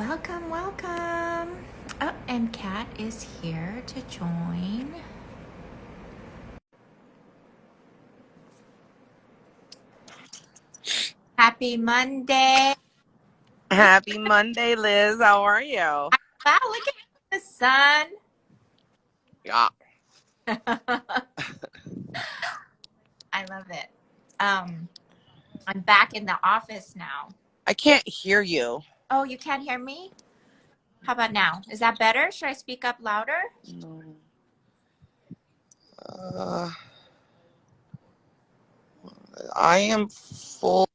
Welcome, welcome. Oh, and Kat is here to join. Happy Monday. Happy Monday, Liz. How are you? Wow, look at the sun. Yeah. I love it. I'm back in the office now. I can't hear you. Oh, you can't hear me? How about now? Is that better? Should I speak up louder? No. Uh, I am full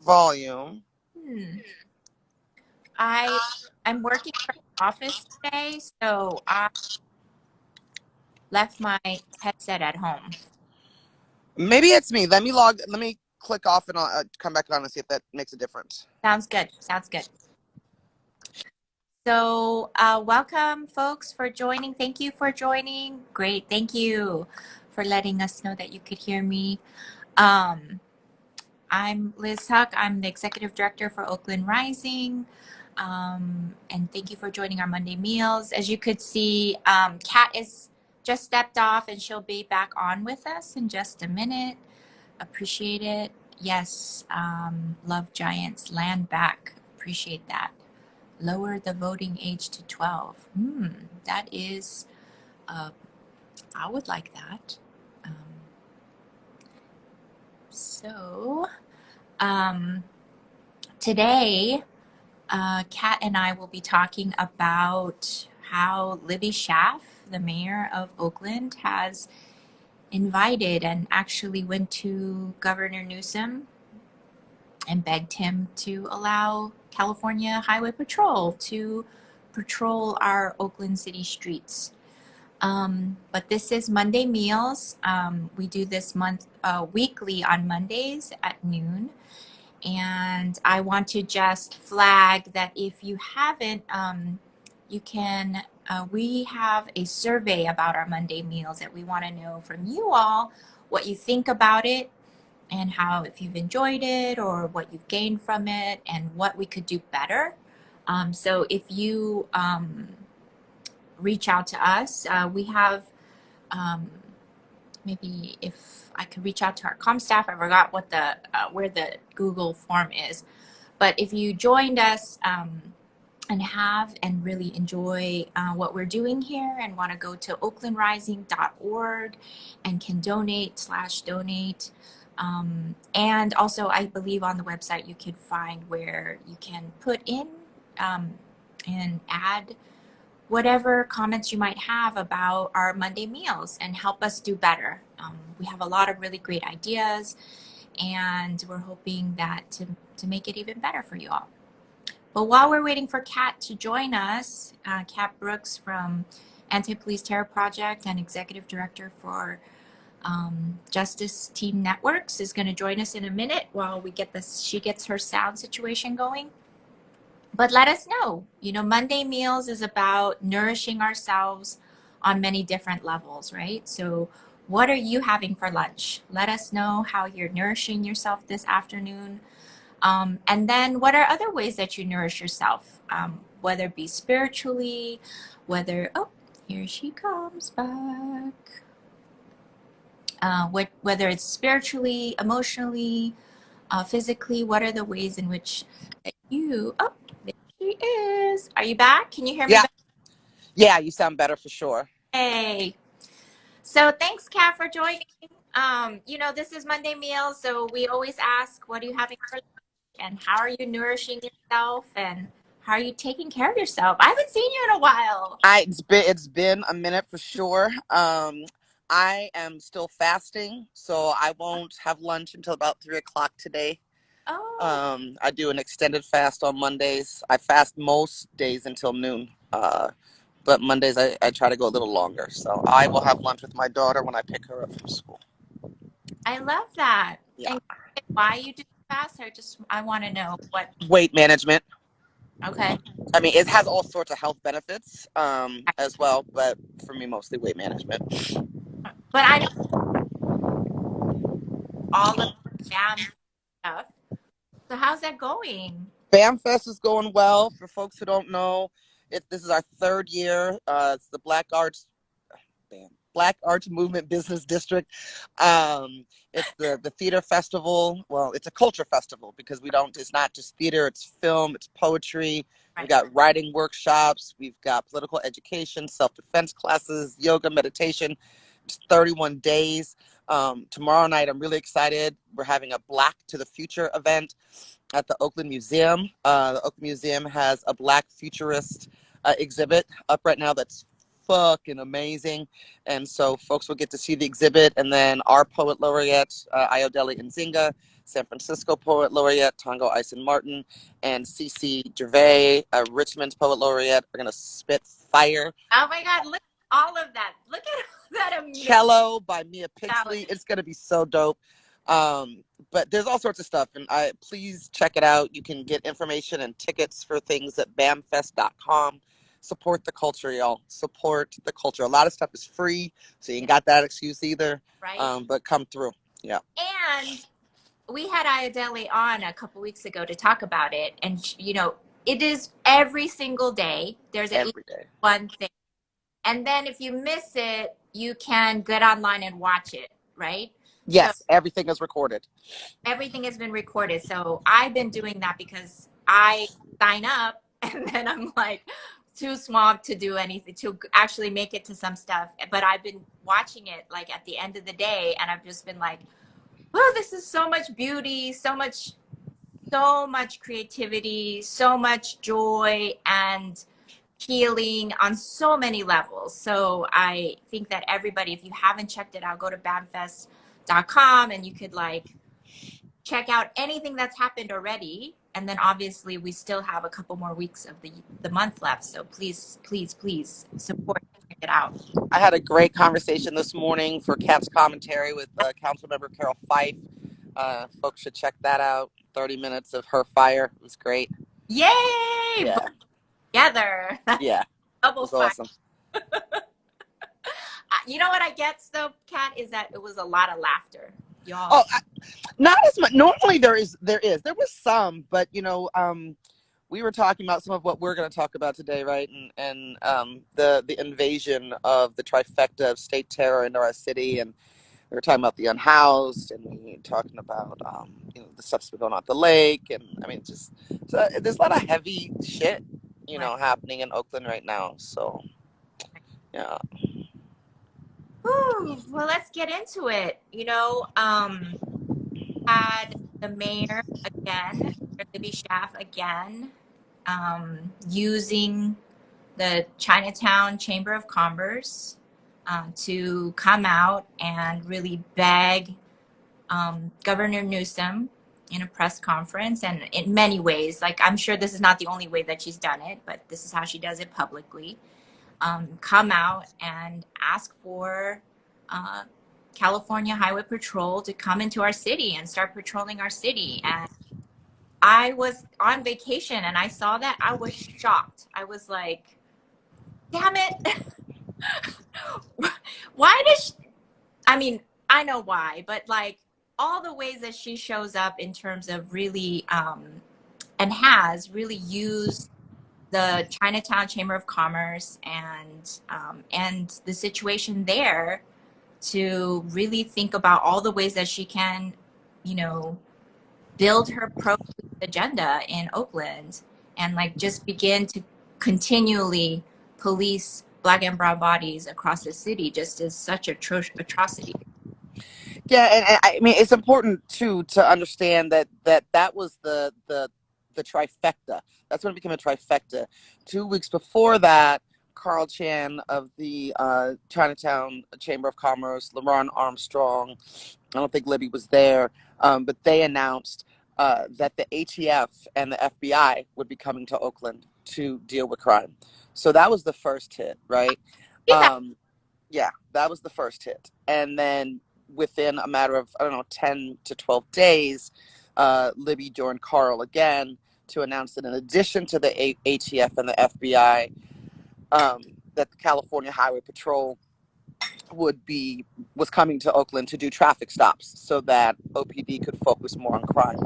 volume. Hmm. I'm working from the office today, so I left my headset at home. Maybe it's me. Let me click off and I'll come back on and see if that makes a difference. Sounds good. Sounds good. So, welcome, folks, for joining. Thank you for joining. Great. Thank you for letting us know that you could hear me. I'm Liz Huck. I'm the executive director for Oakland Rising. And thank you for joining our Monday meals. As you could see, Kat is just stepped off and she'll be back on with us in just a minute. Appreciate it. Yes, love Giants. Land back. Appreciate that. Lower the voting age to 12. That is, I would like that. Um, so, today, Kat and I will be talking about how Libby Schaaf, the mayor of Oakland, has invited and actually went to Governor Newsom and begged him to allow California Highway Patrol to patrol our Oakland City streets. But this is Monday Meals. We do this weekly on Mondays at noon. And I want to just flag that if you haven't, you can, we have a survey about our Monday meals that we want to know from you all what you think about it and how, if you've enjoyed it or what you've gained from it and what we could do better. So if you reach out to us, we have maybe if I could reach out to our comm staff. I forgot what the where the Google form is, but if you joined us and have and really enjoy what we're doing here and want to go to oaklandrising.org and can donate. And also, I believe on the website you can find where you can put in and add whatever comments you might have about our Monday meals and help us do better. We have a lot of really great ideas, and we're hoping that to make it even better for you all. But while we're waiting for Kat to join us, Kat Brooks from Anti-Police Terror Project and Executive Director for Justice Team Networks is going to join us in a minute while we get this. She gets her sound situation going. But let us know. Monday Meals is about nourishing ourselves on many different levels, right? So what are you having for lunch? Let us know how you're nourishing yourself this afternoon. And then what are other ways that you nourish yourself? Whether it be spiritually, oh, here she comes back. Whether it's spiritually, emotionally, physically, what are the ways in which oh, there she is. Are you back? Can you hear me Yeah. back? Yeah, you sound better for sure. Hey. So thanks, Kat, for joining. This is Monday Meals, so we always ask, what are you having for lunch? And how are you nourishing yourself? And how are you taking care of yourself? I haven't seen you in a while. It's been a minute for sure. I am still fasting, so I won't have lunch until about 3 o'clock today. Oh. I do an extended fast on Mondays. I fast most days until noon. But Mondays I try to go a little longer. So I will have lunch with my daughter when I pick her up from school. I love that. Yeah. And why you do fast? I want to know what. Weight management. Okay. I mean, it has all sorts of health benefits as well, but for me, mostly weight management. But I know all of the jam stuff. So how's that going? BAM Fest is going well. For folks who don't know, this is our third year. It's the Black Arts Movement Business District. It's the theater festival. Well, it's a culture festival because it's not just theater, it's film, it's poetry. We've Right. got writing workshops. We've got political education, self-defense classes, yoga, meditation. It's 31 days. Tomorrow night, I'm really excited. We're having a Black to the Future event at the Oakland Museum. The Oakland Museum has a Black futurist exhibit up right now that's fucking amazing. And so folks will get to see the exhibit. And then our poet laureate, Ayodele Nzinga, San Francisco poet laureate, Tongo Ison Martin, and CC Gervais, Richmond's poet laureate, are going to spit fire. Oh my God, look at all of that. Look at all that amazing. Cello by Mia Pixley. Talent. It's going to be so dope. But there's all sorts of stuff, and please check it out. You can get information and tickets for things at bamfest.com. Support the culture, y'all. Support the culture. A lot of stuff is free, so you ain't got that excuse either. Right. But come through. Yeah. And we had Ayodele on a couple weeks ago to talk about it, and it is every single day. There's at least Every day. one thing, and then if you miss it, you can get online and watch it. Right. Yes, everything is recorded. Everything has been recorded. So I've been doing that because I sign up and then I'm like too swamped to do anything, to actually make it to some stuff. But I've been watching it like at the end of the day, and I've just been like, oh, this is so much beauty, so much creativity, so much joy and healing on so many levels. So I think that everybody, if you haven't checked it out, go to bamfest.com and you could check out anything that's happened already. And then obviously we still have a couple more weeks of the month left. So please, please, please support and check it out. I had a great conversation this morning for Cat's Commentary with Councilmember Carol Fife. Folks should check that out. 30 minutes of her fire. It was great. Yay! Yeah. Together. Yeah. Double It was awesome. You know what I get though, Kat, is that it was a lot of laughter. Y'all. Oh, not as much. Normally there was some, but we were talking about some of what we're going to talk about today, right? And the invasion of the trifecta of state terror into our city, and we were talking about the unhoused, and we were talking about the stuff that's been going on at the lake, and I mean, there's a lot of heavy shit, Right. happening in Oakland right now. So, yeah. Whew. Well, let's get into it. Had the mayor again, Libby Schaaf again, using the Chinatown Chamber of Commerce to come out and really beg Governor Newsom in a press conference, and in many ways, I'm sure this is not the only way that she's done it, but this is how she does it publicly. Come out and ask for California Highway Patrol to come into our city and start patrolling our city. And I was on vacation and I saw that. I was shocked. I was like, damn it. Why does she, I mean, I know why, but all the ways that she shows up in terms of really and has really used the Chinatown Chamber of Commerce and the situation there to really think about all the ways that she can, build her pro agenda in Oakland and just begin to continually police Black and brown bodies across the city just is such atrocity. Yeah, and I mean it's important too to understand that was the trifecta. That's when it became a trifecta. 2 weeks before that, Carl Chan of the Chinatown Chamber of Commerce, LaRon Armstrong, I don't think Libby was there, but they announced that the ATF and the FBI would be coming to Oakland to deal with crime. So that was the first hit, right? Yeah, that was the first hit. And then within a matter of, 10 to 12 days, Libby joined Carl again to announce that in addition to the ATF and the FBI, that the California Highway Patrol was coming to Oakland to do traffic stops so that OPD could focus more on crime.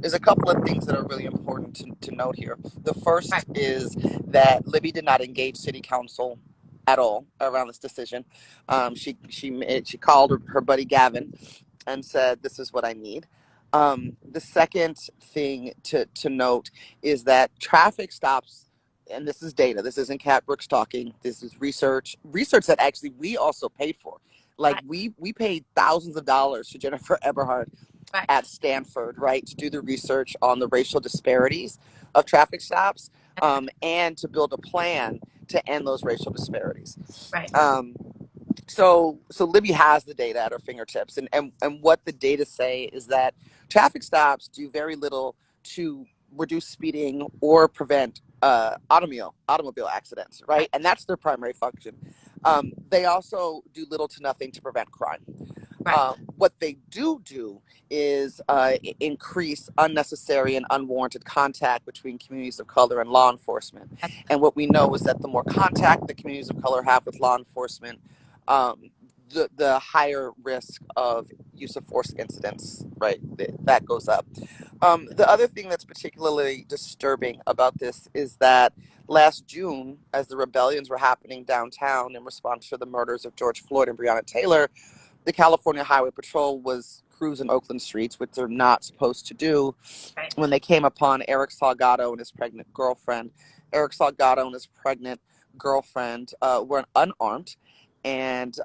there's a couple of things that are really important to note here. The first Right. is that Libby did not engage city council at all around this decision. She called her buddy Gavin and said, "This is what I need." The second thing to note is that traffic stops, and this is data. This isn't Cat Brooks talking. This is research that actually we also paid for. Like Right. we paid thousands of dollars to Jennifer Eberhard Right. at Stanford, right, to do the research on the racial disparities of traffic stops, and to build a plan to end those racial disparities. Right. So Libby has the data at her fingertips, and what the data say is that traffic stops do very little to reduce speeding or prevent automobile accidents, right? And that's their primary function. They also do little to nothing to prevent crime. Right. What they do is increase unnecessary and unwarranted contact between communities of color and law enforcement. And what we know is that the more contact the communities of color have with law enforcement, the higher risk of use of force incidents, right? That goes up. The other thing that's particularly disturbing about this is that last June, as the rebellions were happening downtown in response to the murders of George Floyd and Breonna Taylor, the California Highway Patrol was cruising Oakland Streets, which they're not supposed to do, Right. when they came upon Eric Salgado and his pregnant girlfriend. Eric Salgado and his pregnant girlfriend were unarmed, and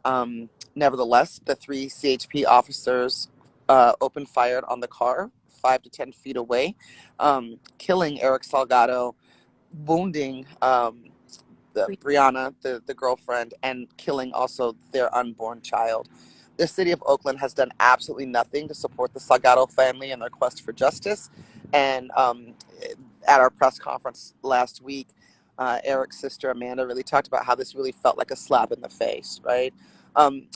nevertheless, the 3 CHP officers opened fire on the car 5 to 10 feet away, killing Eric Salgado, wounding Breonna, the girlfriend, and killing also their unborn child. The city of Oakland has done absolutely nothing to support the Salgado family in their quest for justice. And at our press conference last week, Eric's sister Amanda really talked about how this really felt like a slap in the face, right?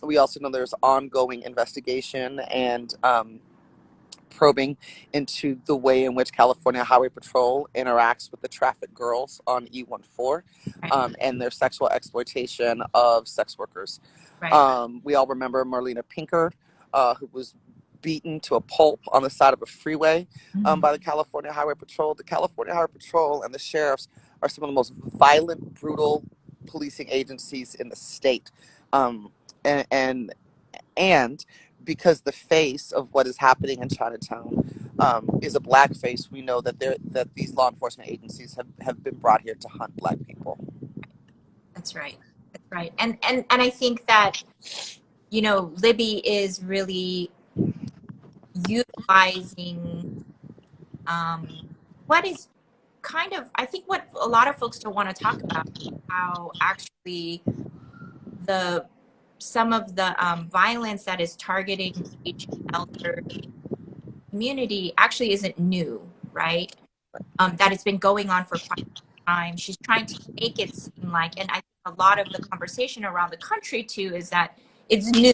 We also know there's ongoing investigation and probing into the way in which California Highway Patrol interacts with the traffic girls on E14, and their sexual exploitation of sex workers. Right. We all remember Marlena Pinkard, who was beaten to a pulp on the side of a freeway by the California Highway Patrol. The California Highway Patrol and the sheriffs are some of the most violent, brutal policing agencies in the state. And, and and because the face of what is happening in Chinatown is a black face, we know that these law enforcement agencies have been brought here to hunt black people. That's right. That's right. And I think that, you know, Libby is really utilizing what is kind of, I think what a lot of folks don't want to talk about, how actually the some of the violence that is targeting aging elderly community actually isn't new, right? That it's been going on for quite some time. She's trying to make it seem like, and I think a lot of the conversation around the country too is that it's new,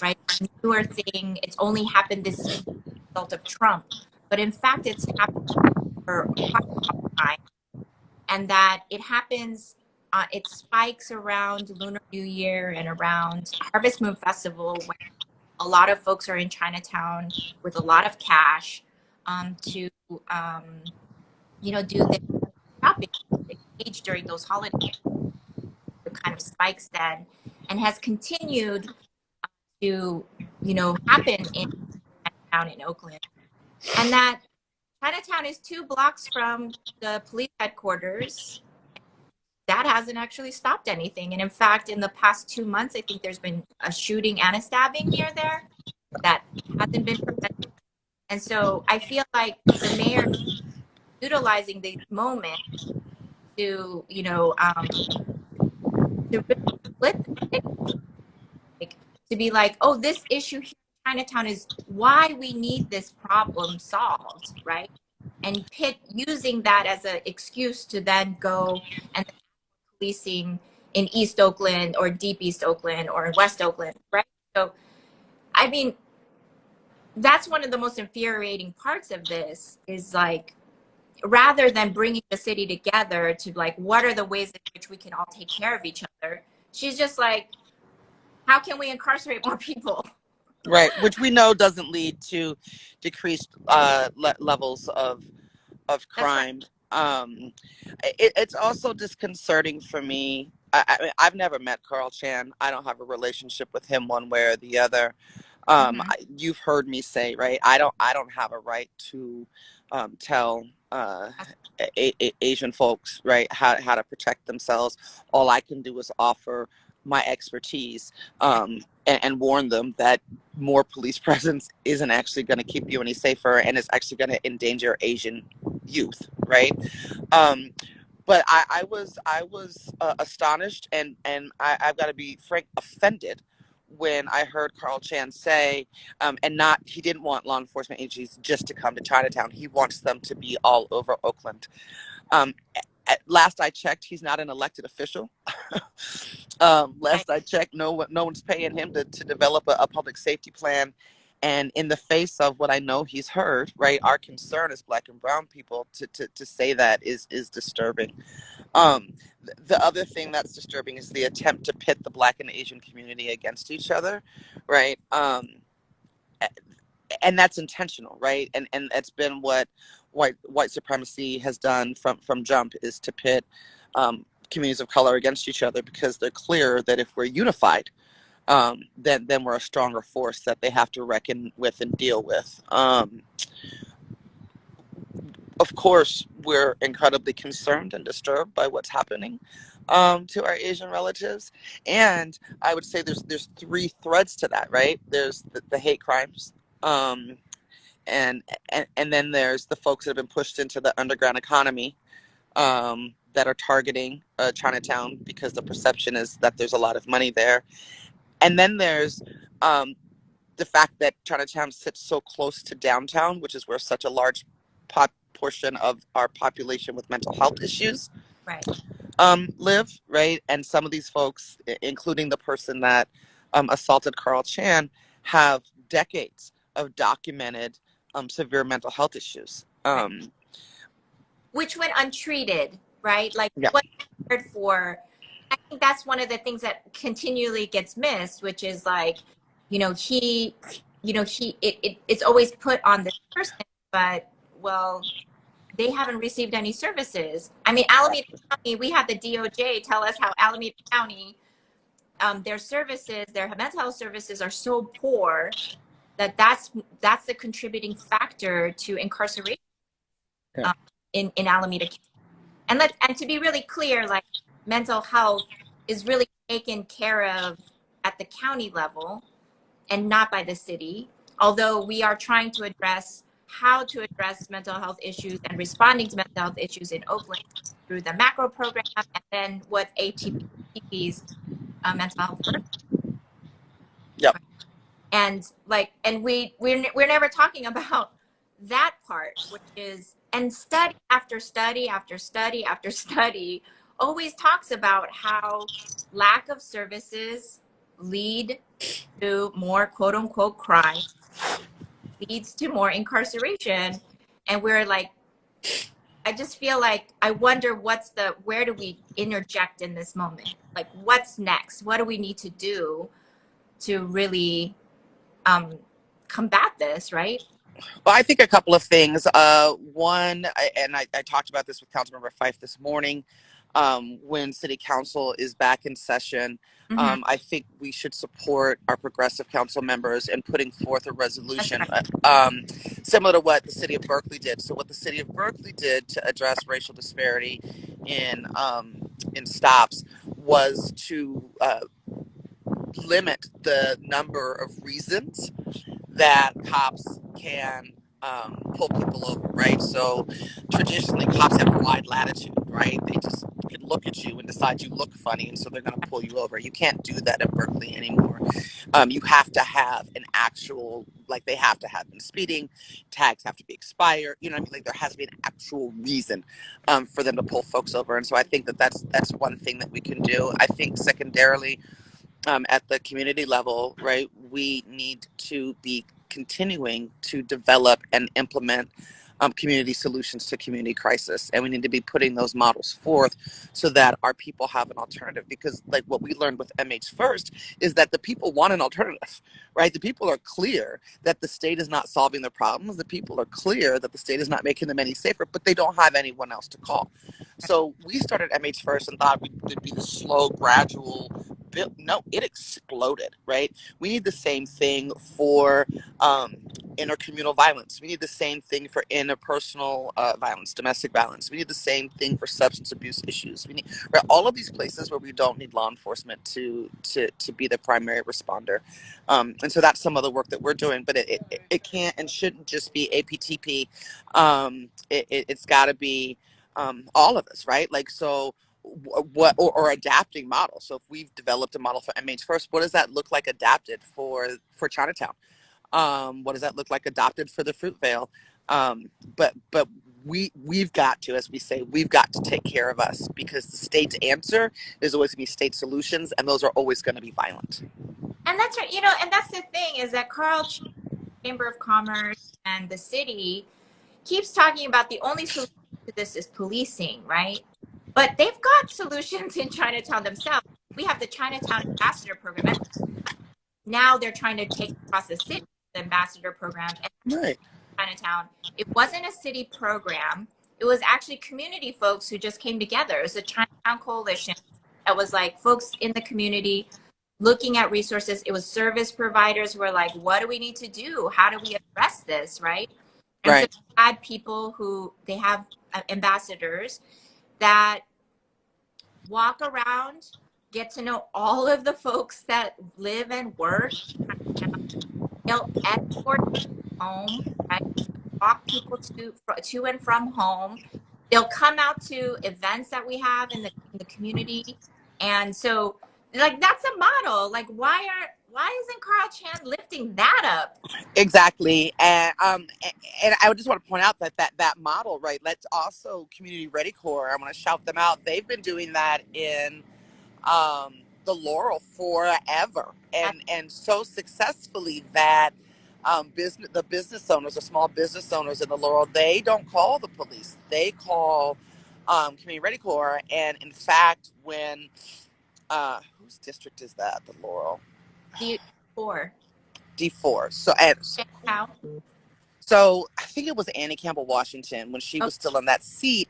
right? It's a newer thing. It's only happened this year as a result of Trump, but in fact, it's happened for quite a long time, and that it happens. It spikes around Lunar New Year and around Harvest Moon Festival, when a lot of folks are in Chinatown with a lot of cash to you know, do their shopping, engage during those holidays. It kind of spikes then, and has continued to, you know, happen in Chinatown in Oakland, and that Chinatown is 2 blocks from the police headquarters. That hasn't actually stopped anything, and in fact, in the past 2 months, I think there's been a shooting and a stabbing near there that hasn't been prevented. And so I feel like the mayor utilizing the moment to, you know, to really split the like, to be like, oh, this issue here in Chinatown is why we need this problem solved, right? And pit using that as an excuse to then go and policing in East Oakland or Deep East Oakland or in West Oakland, right? So, I mean, that's one of the most infuriating parts of this is like, rather than bringing the city together to like, what are the ways in which we can all take care of each other? She's just like, how can we incarcerate more people? Right, which we know doesn't lead to decreased levels of That's right. crime. It's also disconcerting for me. Mean, I've never met Carl Chan. I don't have a relationship with him one way or the other. Mm-hmm. You've heard me say, right? I don't have a right to tell Asian folks, right, how to protect themselves. All I can do is offer my expertise, and warn them that more police presence isn't actually going to keep you any safer, and it's actually going to endanger Asian youth, right? Um, but I was astonished, and I've got to be frank, offended when I heard Carl Chan say, and not he didn't want law enforcement agencies just to come to Chinatown. He wants them to be all over Oakland. Um, at last I checked, he's not an elected official. Right. Last I checked, no one's paying him to develop a public safety plan. And in the face of what I know he's heard, right, our concern as Black and brown people, to say that is disturbing. Um, the other thing that's disturbing is the attempt to pit the Black and Asian community against each other, right? And that's intentional, right? And that's been what white supremacy has done from jump, is to pit communities of color against each other, because they're clear that if we're unified, then we're a stronger force that they have to reckon with and deal with. Of course, we're incredibly concerned and disturbed by what's happening to our Asian relatives, and I would say there's three threads to that, right? There's the hate crimes, um, and then there's the folks that have been pushed into the underground economy, that are targeting Chinatown because the perception is that there's a lot of money there, and then there's um, the fact that Chinatown sits so close to downtown, which is where such a large portion of our population with mental health issues Right. live, right? And some of these folks, including the person that assaulted Carl Chan, have decades of documented severe mental health issues. Right. Which went untreated, right? Like Yeah, what cared for. I think that's one of the things that continually gets missed, which is like, he, it's always put on this person, but well, they haven't received any services. I mean, Alameda County, we had the DOJ tell us how Alameda County, their services, their mental health services are so poor that that's the contributing factor to incarceration yeah, um, in Alameda County. And to be really clear, like mental health is really taken care of at the county level and not by the city. Although we are trying to address how to address mental health issues and responding to mental health issues in Oakland through the macro program and then what ATP's mental health first. yep. And we're never talking about that part, which is, and study after study after study after study always talks about how lack of services lead to more quote unquote crime, leads to more incarceration. And we're like, I just feel like I wonder where do we interject in this moment? Like what's next? What do we need to do to really um, combat this, right? Well, I think a couple of things. One, I talked about this with Councilmember Fife this morning. When City Council is back in session, Mm-hmm. I think we should support our progressive council members in putting forth a That's resolution, right. similar to what the City of Berkeley did. So, what the City of Berkeley did to address racial disparity in stops was to limit the number of reasons that cops can pull people over, right? So traditionally, cops have wide latitude, right? They just can look at you and decide you look funny, and so they're going to pull you over. You can't do that in Berkeley anymore. You have to have an actual, like they have to have been speeding, tags have to be expired. You know what I mean? Like there has to be an actual reason for them to pull folks over, and so I think that that's one thing that we can do. I think secondarily, at the community level, right, we need to be continuing to develop and implement community solutions to community crisis, and we need to be putting those models forth so that our people have an alternative. Because like what we learned with MH First is that the people want an alternative, right? The people are clear that the state is not solving their problems. The people are clear that the state is not making them any safer, but they don't have anyone else to call. So we started MH First and thought we'd be the slow, gradual build. No, it exploded, right? We need the same thing for intercommunal violence. We need the same thing for interpersonal violence, domestic violence. We need the same thing for substance abuse issues. We need, right, all of these places where we don't need law enforcement to be the primary responder. And so that's some of the work that we're doing, but it can't and shouldn't just be APTP. It's got to be all of us, right? Like, so what or adapting models. So if we've developed a model for MH First, what does that look like adapted for Chinatown? What does that look like adopted for the Fruitvale? But we've got to, as we say, we've got to take care of us, because the state's answer is always going to be state solutions, and those are always going to be violent. And that's right. And that's the thing, is that Carl Chamber of Commerce and the city keeps talking about the only solution to this is policing, right? But they've got solutions in Chinatown themselves. We have the Chinatown Ambassador Program, and now they're trying to take across the city the ambassador program. And right. Chinatown, it wasn't a city program. It was actually community folks who just came together. It was a Chinatown coalition that was like folks in the community looking at resources. It was service providers who were like, what do we need to do? How do we address this, right? And right. so they had people who, they have ambassadors that walk around, get to know all of the folks that live and work. They'll escort home, right? Walk people to and from home. They'll come out to events that we have in the community. And so, like, that's a model. Like, why isn't Carl Chan lifting that up? Exactly. And I would just want to point out that model, right? Let's also Community Ready Corps. I want to shout them out. They've been doing that in the Laurel forever, and so successfully that the business owners, the small business owners in the Laurel, they don't call the police. They call Community Ready Corps. And in fact, when whose district is that? The Laurel. D4. D4. So I think it was Annie Campbell Washington when she was still in that seat.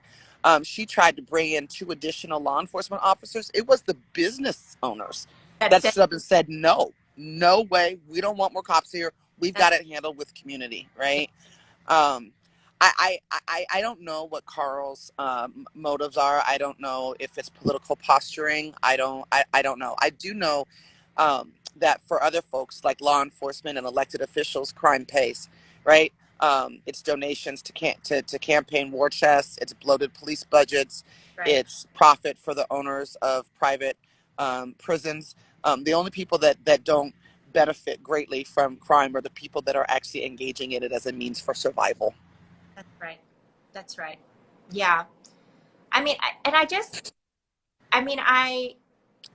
She tried to bring in 2 additional law enforcement officers. It was the business owners that stood up and said, no way. We don't want more cops here. We've got it handled with community, right? I don't know what Carl's motives are. I don't know if it's political posturing. I don't know. I do know that for other folks like law enforcement and elected officials, crime pays, right? It's donations to campaign war chests. It's bloated police budgets. Right. It's profit for the owners of private prisons. The only people that don't benefit greatly from crime are the people that are actually engaging in it as a means for survival. That's right. Yeah. I mean,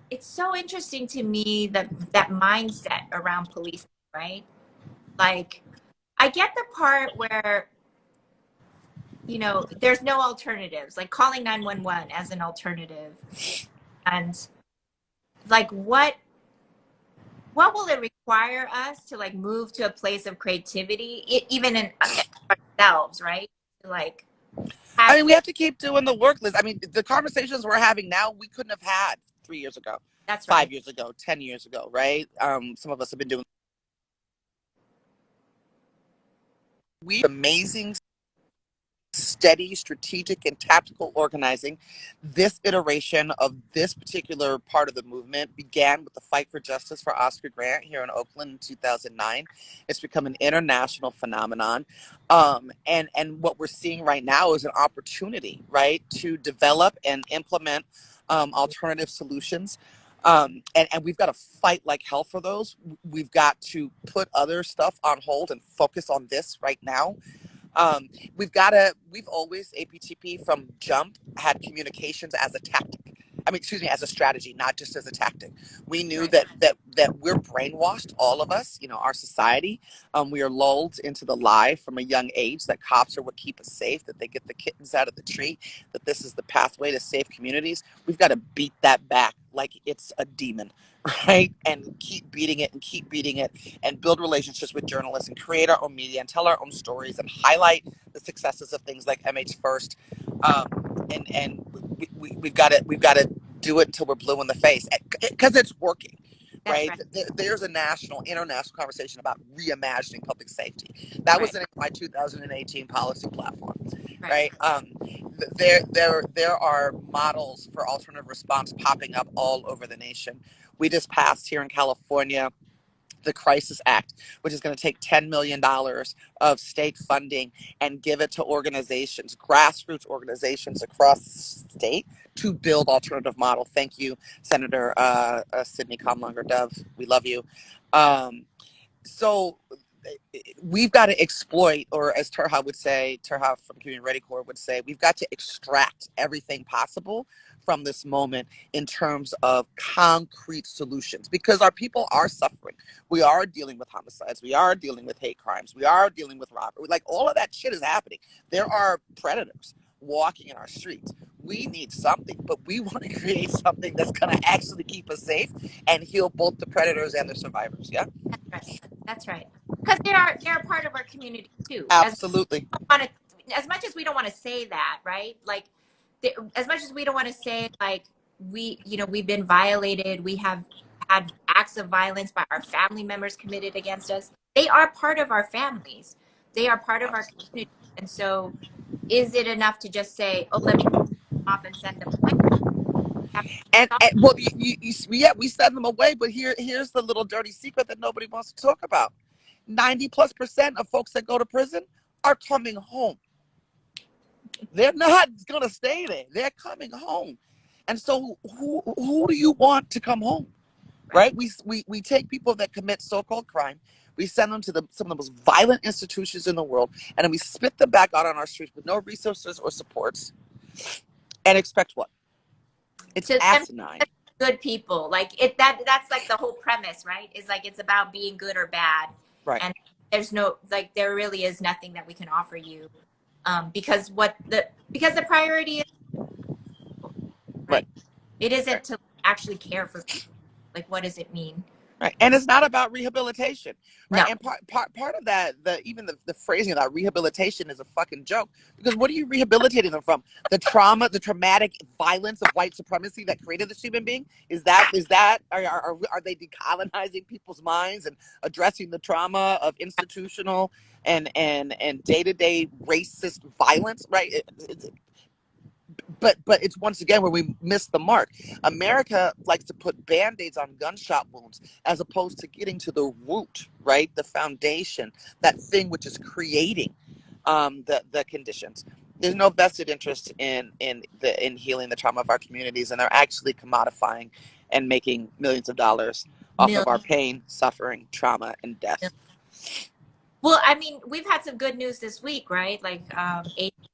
it's so interesting to me that mindset around policing, right? Like, I get the part where, there's no alternatives, like calling 911 as an alternative. And like, what will it require us to like move to a place of creativity, even in ourselves, right? Like, we have to keep doing the work, Liz. I mean, the conversations we're having now, we couldn't have had 3 years ago. That's right. 5 years ago, 10 years ago, right? Some of us have been doing amazing, steady, strategic, and tactical organizing. This iteration of this particular part of the movement began with the fight for justice for Oscar Grant here in Oakland in 2009. It's become an international phenomenon. And what we're seeing right now is an opportunity, right, to develop and implement alternative solutions. And we've got to fight like hell for those. We've got to put other stuff on hold and focus on this right now. We've always, APTP from jump, had communications as a tactic. I mean, excuse me, as a strategy, not just as a tactic. We knew Right. that we're brainwashed, all of us, our society. We are lulled into the lie from a young age that cops are what keep us safe, that they get the kittens out of the tree, that this is the pathway to safe communities. We've got to beat that back like it's a demon, right? And keep beating it and keep beating it, and build relationships with journalists and create our own media and tell our own stories and highlight the successes of things like MH First. And we've got to do it until we're blue in the face because it's working. That's Right. right. There's a national, international conversation about reimagining public safety. That was Right. in my 2018 policy platform. Right. Right. There are models for alternative response popping up all over the nation. We just passed here in California the Crisis Act, which is going to take $10 million of state funding and give it to organizations, grassroots organizations across the state to build alternative model. Thank you, Senator Sidney Comlonger Dove. We love you. So we've got to exploit, or as Terha from Community Ready Corps would say, we've got to extract everything possible from this moment in terms of concrete solutions, because our people are suffering. We are dealing with homicides. We are dealing with hate crimes. We are dealing with robbery. Like, all of that shit is happening. There are predators walking in our streets. We need something, but we want to create something that's going to actually keep us safe and heal both the predators and the survivors. Yeah. That's right. That's right. Because they're a part of our community too. Absolutely. As much as we don't want to say that, right? Like, as much as we don't want to say, like, we've been violated, we have had acts of violence by our family members committed against us. They are part of our families. They are part of our community. And so, is it enough to just say, "Oh, let me off and send them away"? And well, yeah, we send them away, but here's the little dirty secret that nobody wants to talk about. 90+% of folks that go to prison are coming home. They're not gonna stay there. They're coming home. And so who do you want to come home? Right? We take people that commit so-called crime, we send them to some of the most violent institutions in the world, and then we spit them back out on our streets with no resources or supports, and expect what? It's To them, asinine. good people, like it, that's like the whole premise, right? Is like, it's about being good or bad. Right. And there really is nothing that we can offer you, because the priority is, right? It isn't to actually care for people. Like, what does it mean? Right. And it's not about rehabilitation. Right. No. And part of that, even the phrasing of that rehabilitation is a fucking joke. Because what are you rehabilitating them from? The trauma, the traumatic violence of white supremacy that created this human being? Are they decolonizing people's minds and addressing the trauma of institutional and day-to-day racist violence? Right. But it's once again where we miss the mark. America likes to put band-aids on gunshot wounds as opposed to getting to the root, right? The foundation, that thing which is creating the conditions. There's no vested interest in healing the trauma of our communities, and they're actually commodifying and making millions of dollars off of our pain, suffering, trauma, and death. Well, I mean, we've had some good news this week, right? Like,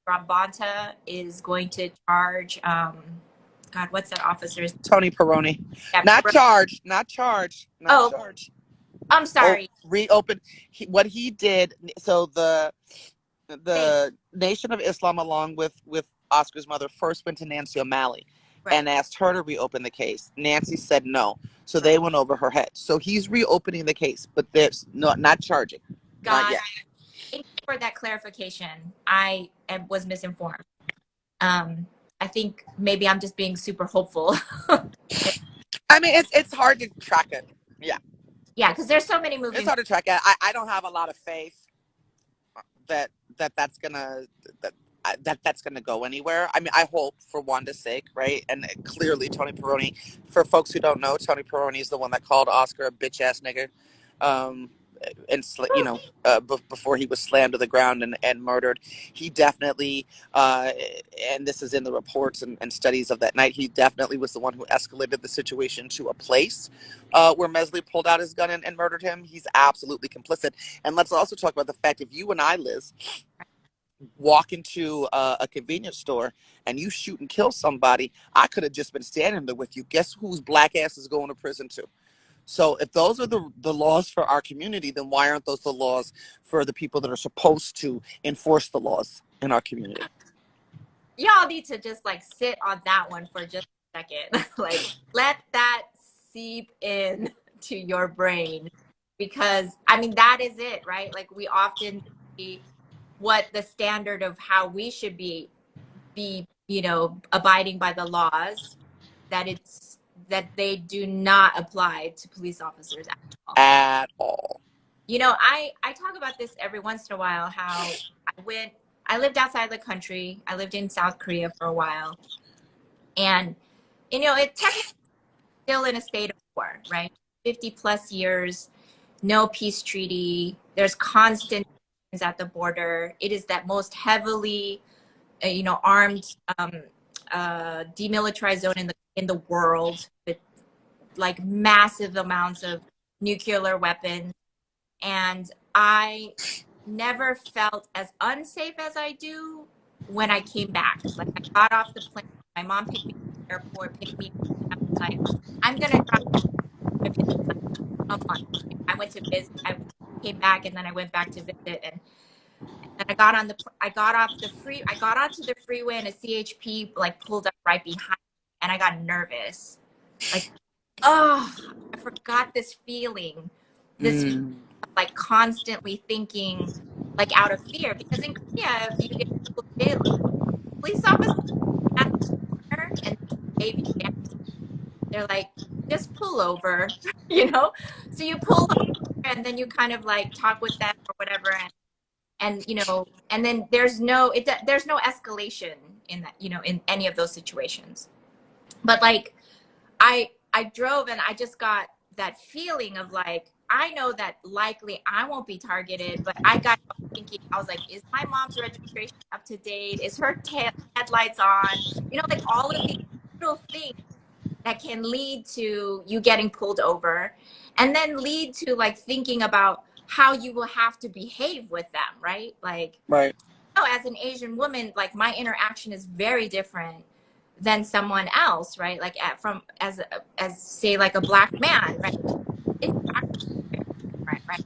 Rob Bonta is going to charge, God, what's that officer's? Tony Peroni. Yeah, Not charged. I'm sorry. Reopen what he did. So the Nation of Islam, along with Oscar's mother, first went to Nancy O'Malley and asked her to reopen the case. Nancy said no, so they went over her head. So he's reopening the case, but there's not charging. God, thank you for that clarification. I was misinformed. I think maybe I'm just being super hopeful. I mean, it's hard to track it. Yeah. Yeah, because there's so many movies. It's hard to track it. I don't have a lot of faith that's gonna go anywhere. I mean, I hope for Wanda's sake, right? And clearly, Tony Peroni. For folks who don't know, Tony Peroni is the one that called Oscar a bitch ass nigger. And before he was slammed to the ground and murdered. He definitely, and this is in the reports and studies of that night, he definitely was the one who escalated the situation to a place where Mesley pulled out his gun and murdered him. He's absolutely complicit. And let's also talk about the fact, if you and I, Liz, walk into a convenience store and you shoot and kill somebody, I could have just been standing there with you. Guess whose black ass is going to prison too? So if those are the laws for our community, then why aren't those the laws for the people that are supposed to enforce the laws in our community? Y'all need to just like sit on that one for just a second. Like let that seep in to your brain, because I mean that is it, right? Like we often see what the standard of how we should be, you know, abiding by the laws, that it's that they do not apply to police officers at all. At all. You know, I talk about this every once in a while, how I lived outside the country. I lived in South Korea for a while. And, you know, it technically still in a state of war, right? 50 plus years, no peace treaty. There's constant tensions at the border. It is that most heavily, you know, armed, demilitarized zone in the world, with like massive amounts of nuclear weapons. And I never felt as unsafe as I do when I came back. Like I got off the plane, my mom picked me up at the airport, picked me up, and I was like, I'm gonna drive a month. I went to visit, I came back, and then I went back to visit, and then I got off the free, I got onto the freeway, and a CHP like pulled up right behind me, and I got nervous. Like, oh, I forgot this feeling, this like constantly thinking like out of fear, because in Korea, if you get pulled, police officers at the corner and wave you down, they're like, just pull over, you know? So you pull over and then you kind of like talk with them or whatever, and you know, and then there's no escalation in that, you know, in any of those situations. But like I drove and I just got that feeling of like, I know that likely I won't be targeted, but I got thinking, I was like, is my mom's registration up to date? Is her headlights on? You know, like all of these little things that can lead to you getting pulled over, and then lead to like thinking about how you will have to behave with them, right? Like, Right. you know, as an Asian woman, like my interaction is very different than someone else, right? Like from as say like a black man, right? Interaction is very different, right?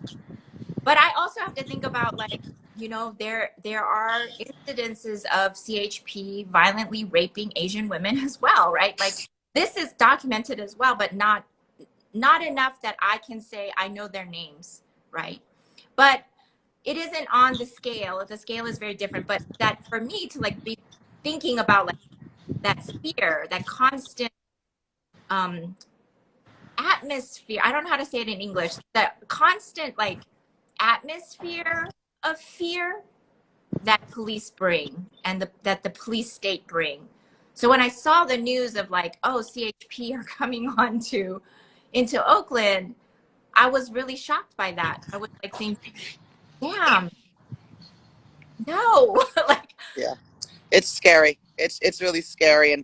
But I also have to think about like, you know, there are incidences of CHP violently raping Asian women as well, right? Like this is documented as well, but not enough that I can say I know their names, right? But it isn't on the scale. The scale is very different. But that for me to like be thinking about like that fear, that constant um atmosphere. I don't know how to say it in English. That constant like atmosphere of fear that police bring, and that the police state bring. So when I saw the news of like, oh, CHP are coming on to into Oakland, I was really shocked by that. I was like thinking, damn, no. Like, Yeah. It's scary. It's really scary. And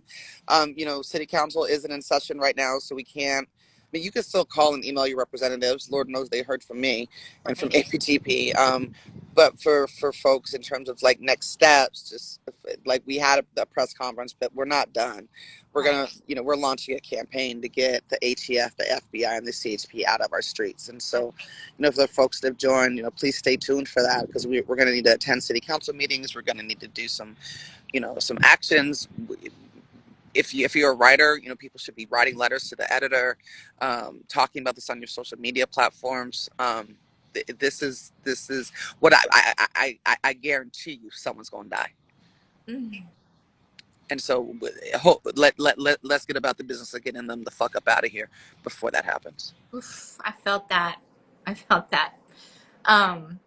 you know, city council isn't in session right now, so we can't. I mean, you can still call and email your representatives. Lord knows they heard from me and from right. APTP. But for folks in terms of like next steps, just like we had a press conference, but we're not done. We're Right. gonna, you know, we're launching a campaign to get the ATF, the FBI, and the CHP out of our streets. And so, you know, for the folks that have joined, you know, please stay tuned for that, because we're going to need to attend city council meetings. We're going to need to do some, you know, some actions. If you're a writer, you know, people should be writing letters to the editor, talking about this on your social media platforms. This is what I guarantee you someone's going to die. Mm. And so let's get about the business of getting them the fuck up out of here before that happens. Oof, I felt that. I felt that. Um,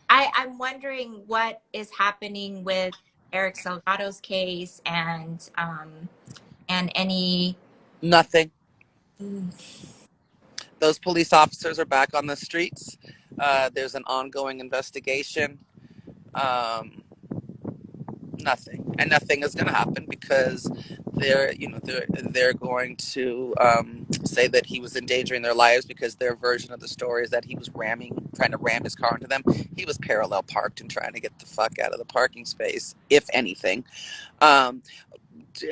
I'm wondering what is happening with Eric Salgado's case, and any. Nothing. Mm. Those police officers are back on the streets. There's an ongoing investigation. Um, Nothing, and nothing is going to happen because they're going to say that he was endangering their lives because their version of the story is that he was trying to ram his car into them. He was parallel parked and trying to get the fuck out of the parking space, if anything. Um,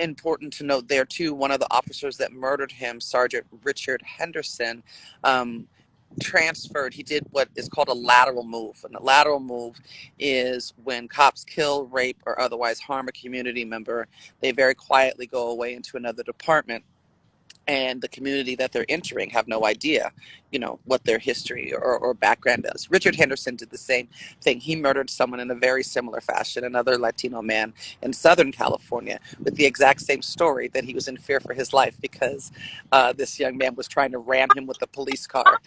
Important to note there too, one of the officers that murdered him, Sergeant Richard Henderson, um, transferred. He did what is called a lateral move, and a lateral move is when cops kill, rape, or otherwise harm a community member, they very quietly go away into another department, and the community that they're entering have no idea, what their history or background is. Richard Henderson did the same thing. He murdered someone in a very similar fashion, another Latino man in Southern California, with the exact same story, that he was in fear for his life because this young man was trying to ram him with a police car.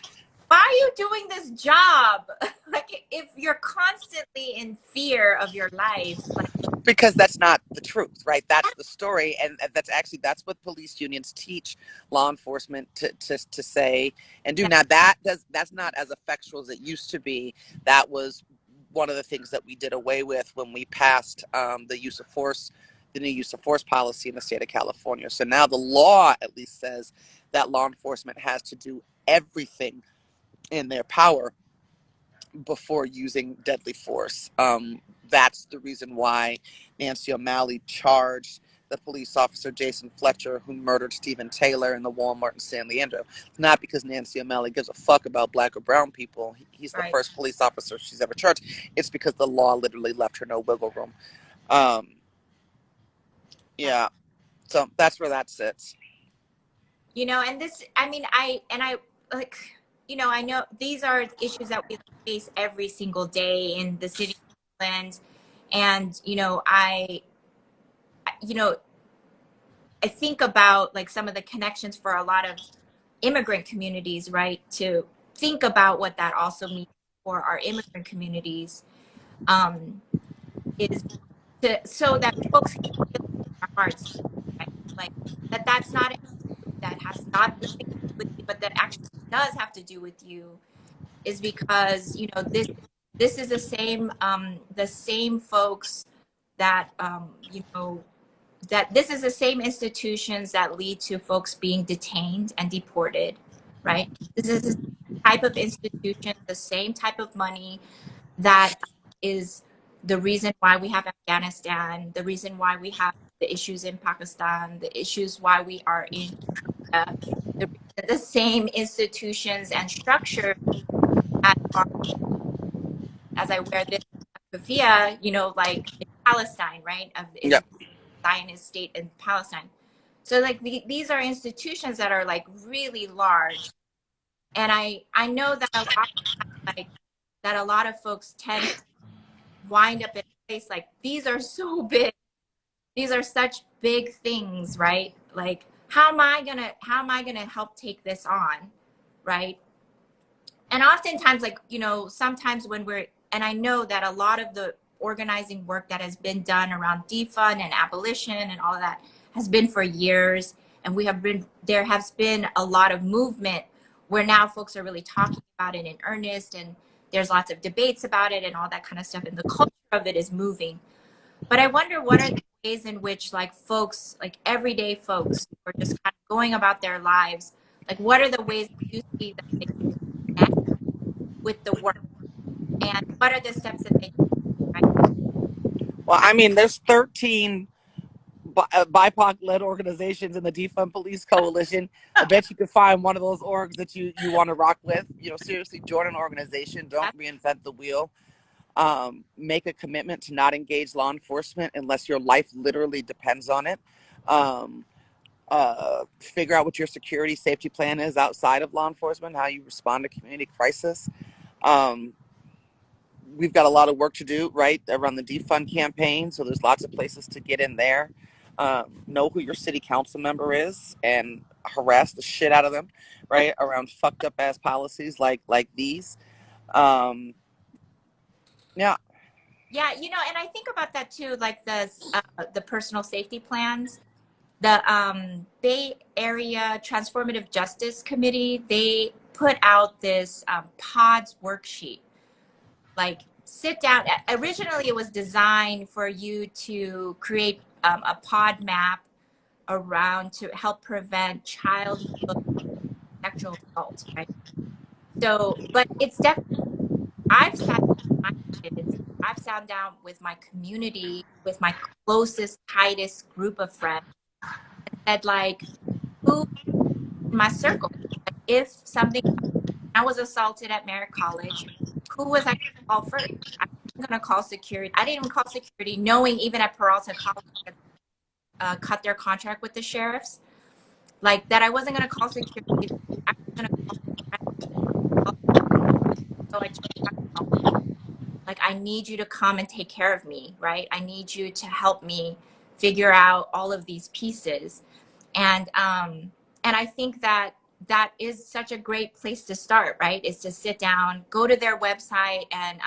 Why are you doing this job? Like, if you're constantly in fear of your life, like, Because that's not the truth, right? That's the story, and that's what police unions teach law enforcement to say and do. Now that's not as effectual as it used to be. That was one of the things that we did away with when we passed the new use of force policy in the state of California. So now the law at least says that law enforcement has to do everything in their power before using deadly force. That's the reason why Nancy O'Malley charged the police officer Jason Fletcher, who murdered Stephen Taylor in the Walmart in San Leandro. Not because Nancy O'Malley gives a fuck about black or brown people. He's the right? first police officer she's ever charged. It's because the law literally left her no wiggle room. Um, yeah, so that's where that sits. And this, I mean, I like, I know these are issues that we face every single day in the city of Oakland. And, you know, I think about like some of the connections for a lot of immigrant communities, right? To think about what that also means for our immigrant communities, um, is so that folks can feel in their hearts, right? Like that's not that has not anything to do with you, but that actually does have to do with you, is because this is the same folks that that this is the same institutions that lead to folks being detained and deported, right? This is the type of institution, the same type of money that is the reason why we have Afghanistan, the reason why we have the issues in Pakistan, the issues why we are in Korea, the same institutions and structures that are, as I wear this kafia, like in Palestine, right? In Yep. the Zionist state in Palestine. So like these are institutions that are like really large. And I know that a lot like that a lot of folks tend to wind up in a place like these are so big. These are such big things, right? Like how am I gonna help take this on? Right. And oftentimes, like, sometimes and I know that a lot of the organizing work that has been done around defund and abolition and all of that has been for years. And there has been a lot of movement where now folks are really talking about it in earnest, and there's lots of debates about it and all that kind of stuff. And the culture of it is moving. But I wonder, what are the ways in which, like, folks, like everyday folks who are just kind of going about their lives, like, what are the ways that you see that they can connect with the work, and what are the steps that they take, right? Well, I mean, there's 13 BIPOC led organizations in the Defund Police Coalition. I bet you could find one of those orgs that you want to rock with. Seriously, join an organization. Don't reinvent the wheel. Make a commitment to not engage law enforcement unless your life literally depends on it. Um, Figure out what your security safety plan is outside of law enforcement, how you respond to community crisis. Um, we've got a lot of work to do, right, around the defund campaign. So there's lots of places to get in there. Know who your city council member is and harass the shit out of them, right, around fucked up ass policies like these. Um, yeah. Yeah, and I think about that too, like the personal safety plans. The Bay Area Transformative Justice Committee, they put out this PODS worksheet. Like, sit down. Originally, it was designed for you to create a pod map around to help prevent childhood sexual assault, right? So, but it's definitely, I've sat down with my kids, I've sat down with my community, with my closest, tightest group of friends, and said, like, who in my circle? Like, if something, I was assaulted at Merritt College, who was I going to call first? I wasn't going to call security. I didn't even call security, knowing even at Peralta College, cut their contract with the sheriffs, like that I wasn't going to call security. I was going to call my friends. So I just had to help. Like, I need you to come and take care of me, right? I need you to help me figure out all of these pieces. And I think that that is such a great place to start, right? Is to sit down, go to their website, and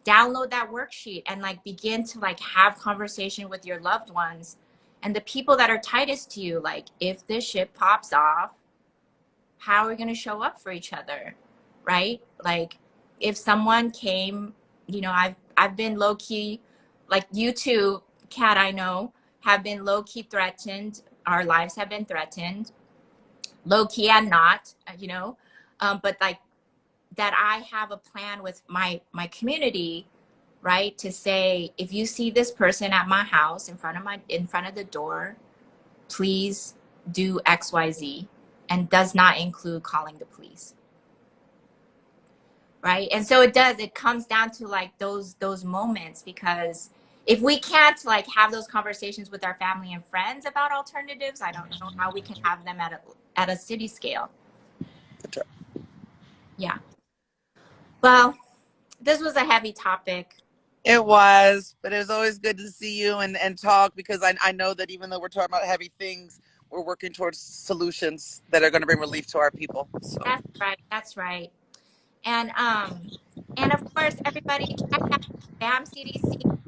download that worksheet, and like begin to like have conversation with your loved ones and the people that are tightest to you. Like, if this shit pops off, how are we going to show up for each other, right? Like, if someone came, you know, I've been low key, like you too, Kat, I know, have been low key threatened. Our lives have been threatened, low key and not, you know, but like that, I have a plan with my community, right? To say, if you see this person at my house in front of the door, please do XYZ, and does not include calling the police. Right. And so it comes down to like those moments, because if we can't like have those conversations with our family and friends about alternatives, I don't know how we can have them at a city scale. Yeah. Well, this was a heavy topic. It was, but it was always good to see you and talk, because I know that even though we're talking about heavy things, we're working towards solutions that are going to bring relief to our people. So That's right. That's right. And of course, everybody check out bamcdc.com,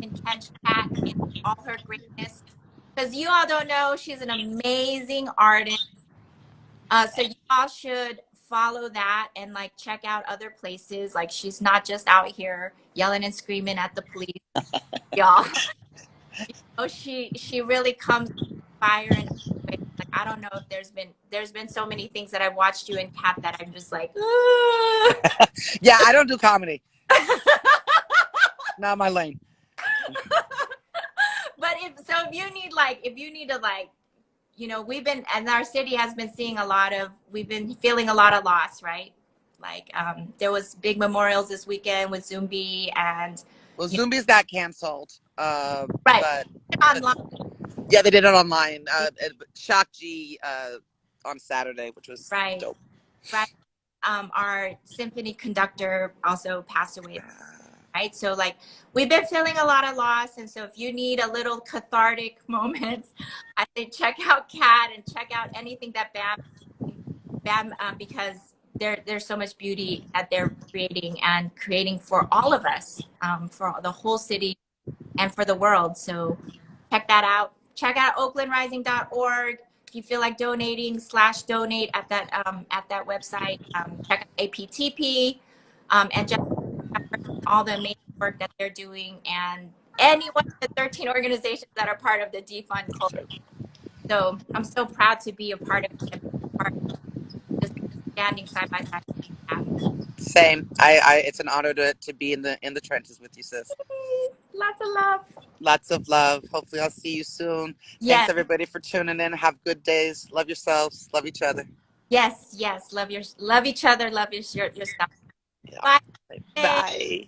and catch Kat in all her greatness. Because you all don't know, she's an amazing artist. So you all should follow that and like check out other places. Like, she's not just out here yelling and screaming at the police, y'all. You know, she really comes fire and like, I don't know if there's been so many things that I've watched you in, Kat, that I'm just like, yeah, I don't do comedy. Not my lane. But if you need to like, you know, and our city has been we've been feeling a lot of loss, right? Like, there was big memorials this weekend with Zumbi, and well, Zumbi's got canceled. Right. But Online. yeah, they did it online. Shock G on Saturday, which was Right. dope. Right. Our symphony conductor also passed away. Right. So like, we've been feeling a lot of loss. And so if you need a little cathartic moment, I say check out Kat and check out anything that BAM, because there's so much beauty that they're creating for all of us, for the whole city and for the world. So check that out. Check out oaklandrising.org. If you feel like donating, /donate at that website. Check out APTP, and just all the amazing work that they're doing, and any one of the 13 organizations that are part of the Defund culture. So I'm so proud to be a part of it, just standing side by side with that. Same. I it's an honor to be in the trenches with you, sis. Lots of love. Lots of love. Hopefully I'll see you soon. Yes. Thanks everybody for tuning in. Have good days. Love yourselves. Love each other. Yes. Love each other. Love your stuff. Yeah. Bye. Bye.